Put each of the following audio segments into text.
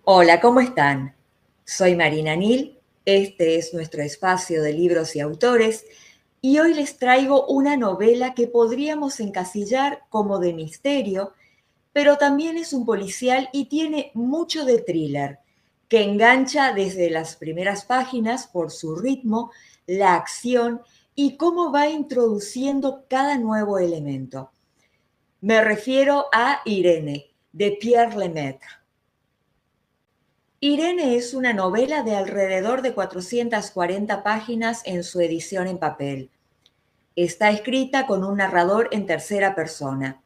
Hola, ¿cómo están? Soy Marina Nil, este es nuestro espacio de libros y autores y hoy les traigo una novela que podríamos encasillar como de misterio, pero también es un policial y tiene mucho de thriller, que engancha desde las primeras páginas por su ritmo, la acción y cómo va introduciendo cada nuevo elemento. Me refiero a Irene, de Pierre Lemaitre. Irene es una novela de alrededor de 440 páginas en su edición en papel. Está escrita con un narrador en tercera persona.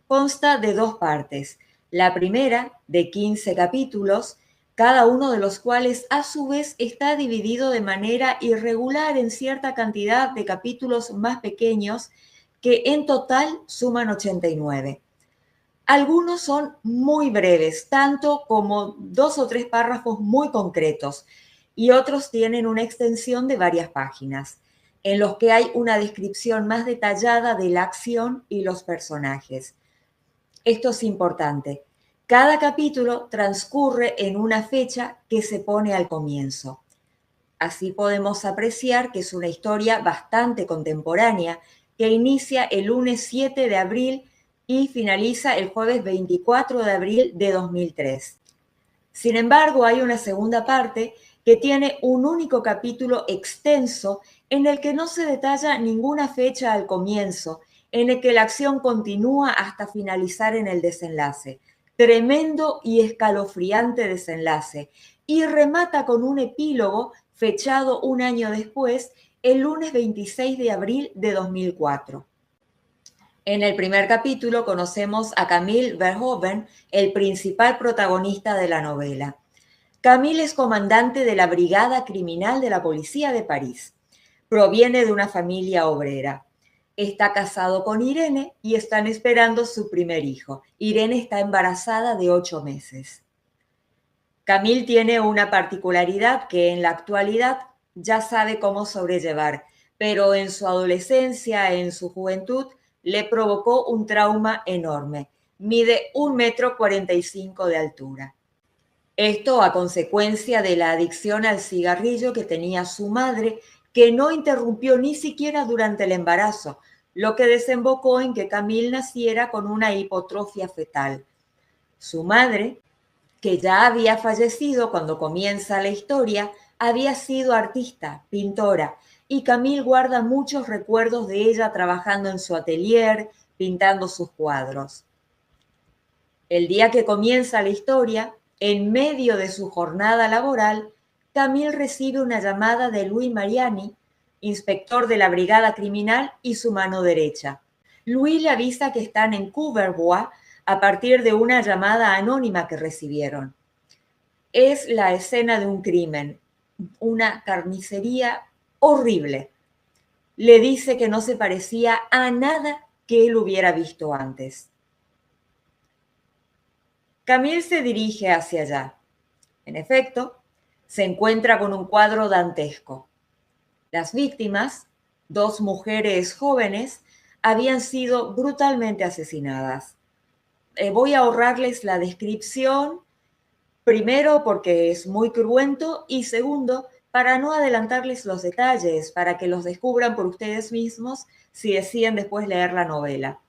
Consta de dos partes. La primera, de 15 capítulos, cada uno de los cuales a su vez está dividido de manera irregular en cierta cantidad de capítulos más pequeños que en total suman 89. Algunos son muy breves, tanto como 2 o 3 párrafos muy concretos, y otros tienen una extensión de varias páginas, en los que hay una descripción más detallada de la acción y los personajes. Esto es importante. Cada capítulo transcurre en una fecha que se pone al comienzo. Así podemos apreciar que es una historia bastante contemporánea que inicia el lunes 7 de abril y finaliza el jueves 24 de abril de 2003. Sin embargo, hay una segunda parte que tiene un único capítulo extenso en el que no se detalla ninguna fecha al comienzo, en el que la acción continúa hasta finalizar en el desenlace. Tremendo y escalofriante desenlace. Y remata con un epílogo fechado un año después, el lunes 26 de abril de 2004. En el primer capítulo conocemos a Camille Verhoeven, el principal protagonista de la novela. Camille es comandante de la Brigada Criminal de la Policía de París. Proviene de una familia obrera. Está casado con Irene y están esperando su primer hijo. Irene está embarazada de 8 meses. Camille tiene una particularidad que en la actualidad ya sabe cómo sobrellevar, pero en su adolescencia, en su juventud, le provocó un trauma enorme. Mide 1,45 m de altura. Esto a consecuencia de la adicción al cigarrillo que tenía su madre, que no interrumpió ni siquiera durante el embarazo, lo que desembocó en que Camille naciera con una hipotrofia fetal. Su madre, que ya había fallecido cuando comienza la historia, había sido artista, pintora, y Camille guarda muchos recuerdos de ella trabajando en su atelier, pintando sus cuadros. El día que comienza la historia, en medio de su jornada laboral, Camille recibe una llamada de Louis Mariani, inspector de la Brigada Criminal y su mano derecha. Louis le avisa que están en Courbevoie a partir de una llamada anónima que recibieron. Es la escena de un crimen, una carnicería horrible. Le dice que no se parecía a nada que él hubiera visto antes. Camille se dirige hacia allá. En efecto, se encuentra con un cuadro dantesco. Las víctimas, 2 mujeres jóvenes, habían sido brutalmente asesinadas. Voy a ahorrarles la descripción, primero porque es muy cruento y segundo, para no adelantarles los detalles, para que los descubran por ustedes mismos si deciden después leer la novela.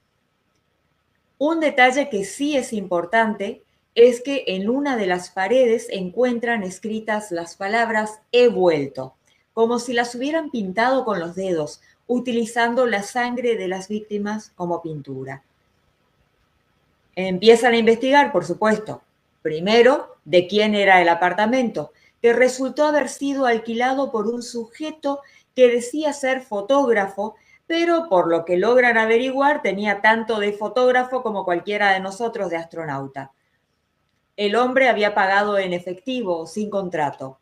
Un detalle que sí es importante es que en una de las paredes encuentran escritas las palabras "he vuelto", como si las hubieran pintado con los dedos, utilizando la sangre de las víctimas como pintura. Empiezan a investigar, por supuesto, primero de quién era el apartamento, que resultó haber sido alquilado por un sujeto que decía ser fotógrafo, pero por lo que logran averiguar tenía tanto de fotógrafo como cualquiera de nosotros de astronauta. El hombre había pagado en efectivo, sin contrato.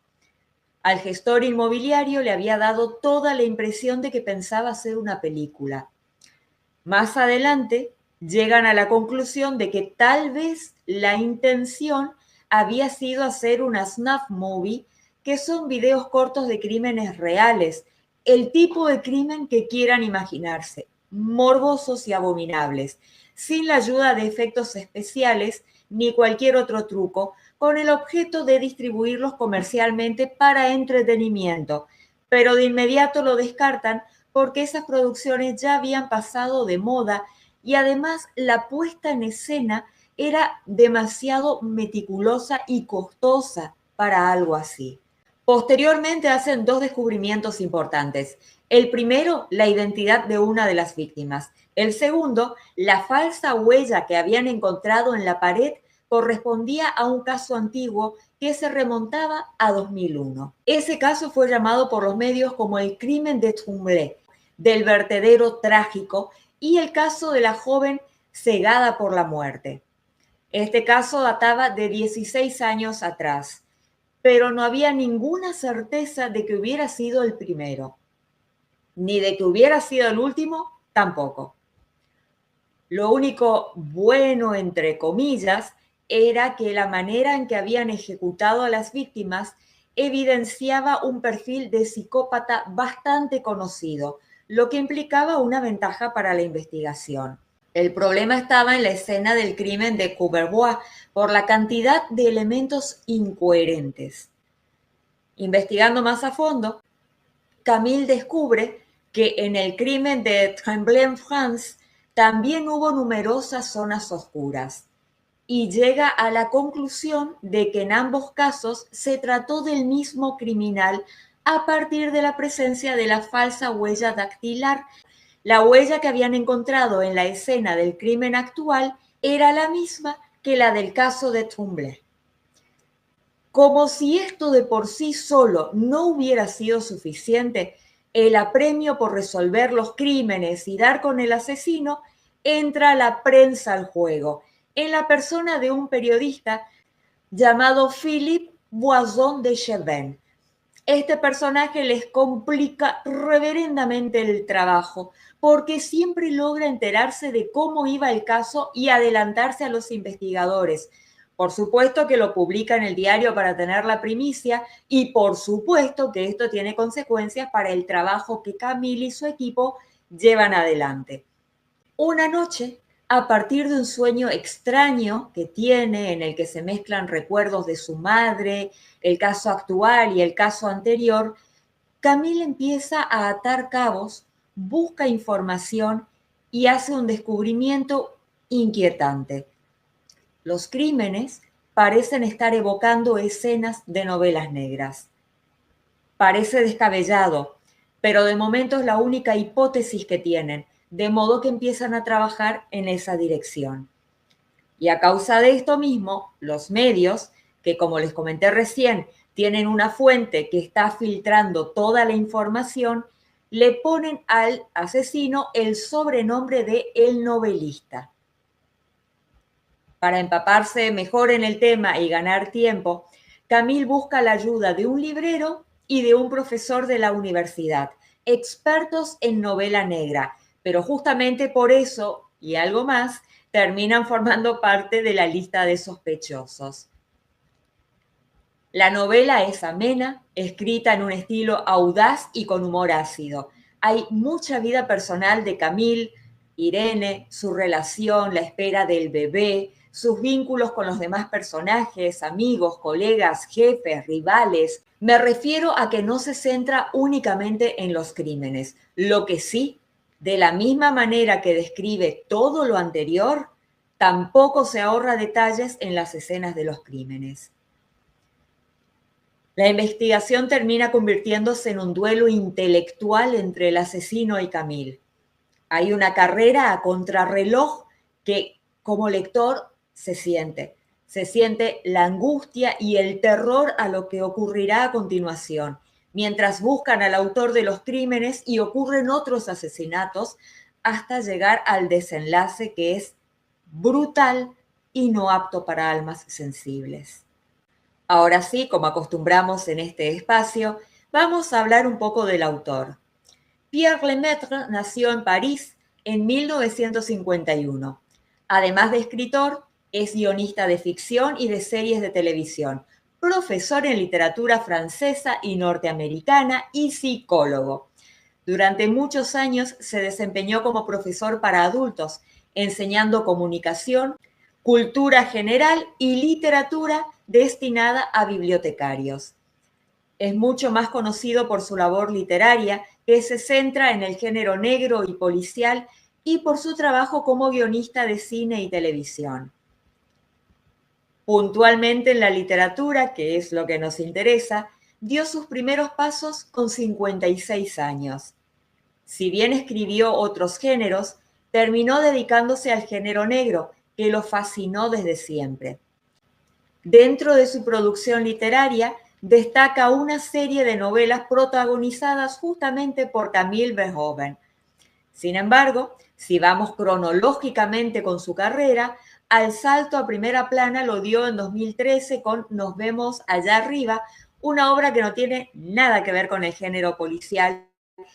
Al gestor inmobiliario le había dado toda la impresión de que pensaba hacer una película. Más adelante, llegan a la conclusión de que tal vez la intención había sido hacer una snuff movie, que son videos cortos de crímenes reales, el tipo de crimen que quieran imaginarse, morbosos y abominables, sin la ayuda de efectos especiales ni cualquier otro truco, con el objeto de distribuirlos comercialmente para entretenimiento, pero de inmediato lo descartan porque esas producciones ya habían pasado de moda y además la puesta en escena era demasiado meticulosa y costosa para algo así. Posteriormente hacen dos descubrimientos importantes. El primero, la identidad de una de las víctimas. El segundo, la falsa huella que habían encontrado en la pared correspondía a un caso antiguo que se remontaba a 2001. Ese caso fue llamado por los medios como el crimen de Tremblay, del vertedero trágico, y el caso de la joven cegada por la muerte. Este caso databa de 16 años atrás, pero no había ninguna certeza de que hubiera sido el primero, ni de que hubiera sido el último, tampoco. Lo único bueno, entre comillas, era que la manera en que habían ejecutado a las víctimas evidenciaba un perfil de psicópata bastante conocido, lo que implicaba una ventaja para la investigación. El problema estaba en la escena del crimen de Courbevoie por la cantidad de elementos incoherentes. Investigando más a fondo, Camille descubre que en el crimen de Tremblay-en-France también hubo numerosas zonas oscuras y llega a la conclusión de que en ambos casos se trató del mismo criminal a partir de la presencia de la falsa huella dactilar. La huella que habían encontrado en la escena del crimen actual era la misma que la del caso de Tremblay. Como si esto de por sí solo no hubiera sido suficiente, el apremio por resolver los crímenes y dar con el asesino, entra la prensa al juego, en la persona de un periodista llamado Philippe Boisson de Chevin. Este personaje les complica reverendamente el trabajo, porque siempre logra enterarse de cómo iba el caso y adelantarse a los investigadores. Por supuesto que lo publica en el diario para tener la primicia y por supuesto que esto tiene consecuencias para el trabajo que Camille y su equipo llevan adelante. Una noche, a partir de un sueño extraño que tiene en el que se mezclan recuerdos de su madre, el caso actual y el caso anterior, Camille empieza a atar cabos, busca información y hace un descubrimiento inquietante. Los crímenes parecen estar evocando escenas de novelas negras. Parece descabellado, pero de momento es la única hipótesis que tienen, de modo que empiezan a trabajar en esa dirección. Y a causa de esto mismo, los medios, que como les comenté recién, tienen una fuente que está filtrando toda la información, le ponen al asesino el sobrenombre de El Novelista. Para empaparse mejor en el tema y ganar tiempo, Camille busca la ayuda de un librero y de un profesor de la universidad, expertos en novela negra, pero justamente por eso y algo más terminan formando parte de la lista de sospechosos. La novela es amena, escrita en un estilo audaz y con humor ácido. Hay mucha vida personal de Camille, Irene, su relación, la espera del bebé, sus vínculos con los demás personajes, amigos, colegas, jefes, rivales. Me refiero a que no se centra únicamente en los crímenes. Lo que sí, de la misma manera que describe todo lo anterior, tampoco se ahorra detalles en las escenas de los crímenes. La investigación termina convirtiéndose en un duelo intelectual entre el asesino y Camille. Hay una carrera a contrarreloj que, como lector, se siente. Se siente la angustia y el terror a lo que ocurrirá a continuación, mientras buscan al autor de los crímenes y ocurren otros asesinatos hasta llegar al desenlace que es brutal y no apto para almas sensibles. Ahora sí, como acostumbramos en este espacio, vamos a hablar un poco del autor. Pierre Lemaitre nació en París en 1951. Además de escritor, es guionista de ficción y de series de televisión, profesor en literatura francesa y norteamericana y psicólogo. Durante muchos años se desempeñó como profesor para adultos, enseñando comunicación, cultura general y literatura destinada a bibliotecarios. Es mucho más conocido por su labor literaria, que se centra en el género negro y policial, y por su trabajo como guionista de cine y televisión. Puntualmente en la literatura, que es lo que nos interesa, dio sus primeros pasos con 56 años. Si bien escribió otros géneros, terminó dedicándose al género negro, que lo fascinó desde siempre. Dentro de su producción literaria, destaca una serie de novelas protagonizadas justamente por Camille Verhoeven. Sin embargo, si vamos cronológicamente con su carrera, al salto a primera plana lo dio en 2013 con Nos vemos allá arriba, una obra que no tiene nada que ver con el género policial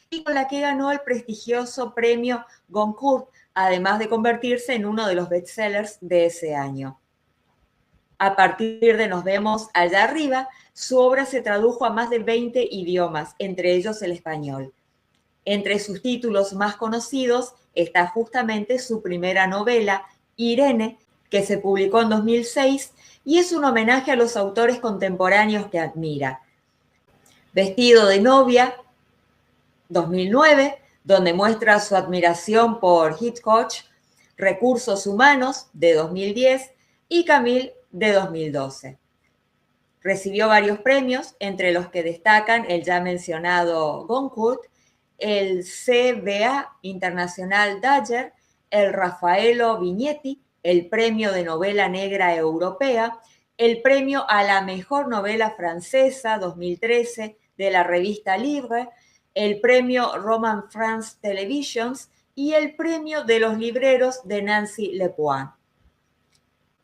y con la que ganó el prestigioso premio Goncourt, además de convertirse en uno de los bestsellers de ese año. A partir de Nos vemos allá arriba, su obra se tradujo a más de 20 idiomas, entre ellos el español. Entre sus títulos más conocidos está justamente su primera novela, Irene, que se publicó en 2006 y es un homenaje a los autores contemporáneos que admira. Vestido de novia, 2009, donde muestra su admiración por Hitchcock, Recursos humanos, de 2010, y Camille, de 2012. Recibió varios premios, entre los que destacan el ya mencionado Goncourt, el CBA Internacional Dagger, el Raffaello Vignetti, el Premio de Novela Negra Europea, el Premio a la Mejor Novela Francesa 2013 de la revista Libre, el Premio Roman France Televisions y el Premio de los Libreros de Nancy Lepoin.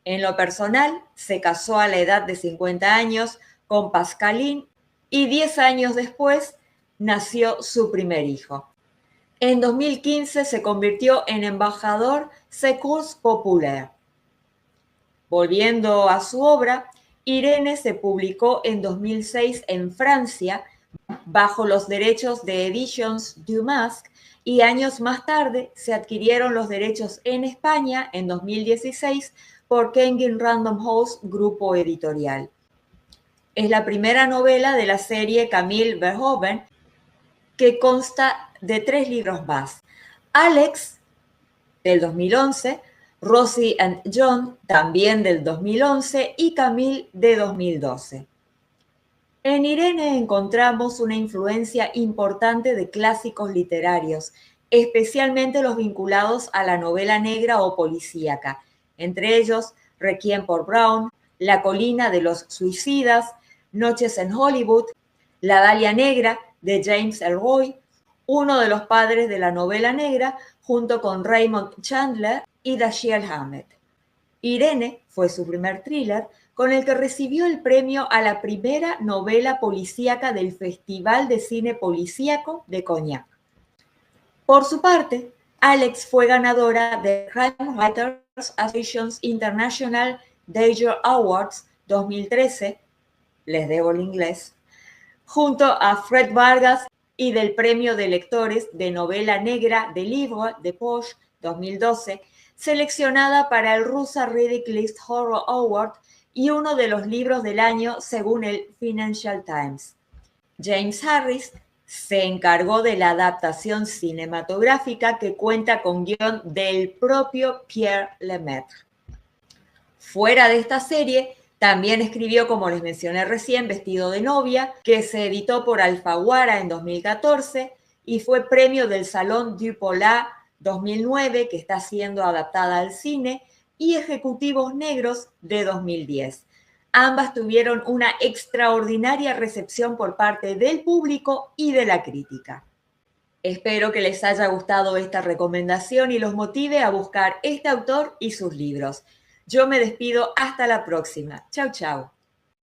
En lo personal, se casó a la edad de 50 años con Pascaline y 10 años después nació su primer hijo. En 2015 se convirtió en embajador Secours Populaire. Volviendo a su obra, Irene se publicó en 2006 en Francia bajo los derechos de Editions du Masque y años más tarde se adquirieron los derechos en España en 2016 por Penguin Random House Grupo Editorial. Es la primera novela de la serie Camille Verhoeven, que consta de 3 libros más. Alex, del 2011, Rosie and John, también del 2011, y Camille, de 2012. En Irene encontramos una influencia importante de clásicos literarios, especialmente los vinculados a la novela negra o policíaca, entre ellos Requiem por Brown, La colina de los suicidas, Noches en Hollywood, La Dalia Negra, de James Ellroy, uno de los padres de la novela negra, junto con Raymond Chandler y Dashiell Hammett. Irene fue su primer thriller, con el que recibió el premio a la primera novela policíaca del Festival de Cine Policíaco de Cognac. Por su parte, Alex fue ganadora de Crime Writers Association International Danger Awards 2013, les debo el inglés, junto a Fred Vargas, y del Premio de Lectores de Novela Negra de Livre de Poche 2012, seleccionada para el Rusa Riddick List Horror Award y uno de los libros del año según el Financial Times. James Harris se encargó de la adaptación cinematográfica, que cuenta con guión del propio Pierre Lemaitre. Fuera de esta serie, también escribió, como les mencioné recién, Vestido de novia, que se editó por Alfaguara en 2014 y fue premio del Salón du Polar 2009, que está siendo adaptada al cine, y Ejecutivos Negros de 2010. Ambas tuvieron una extraordinaria recepción por parte del público y de la crítica. Espero que les haya gustado esta recomendación y los motive a buscar este autor y sus libros. Yo me despido hasta la próxima. Chau, chau.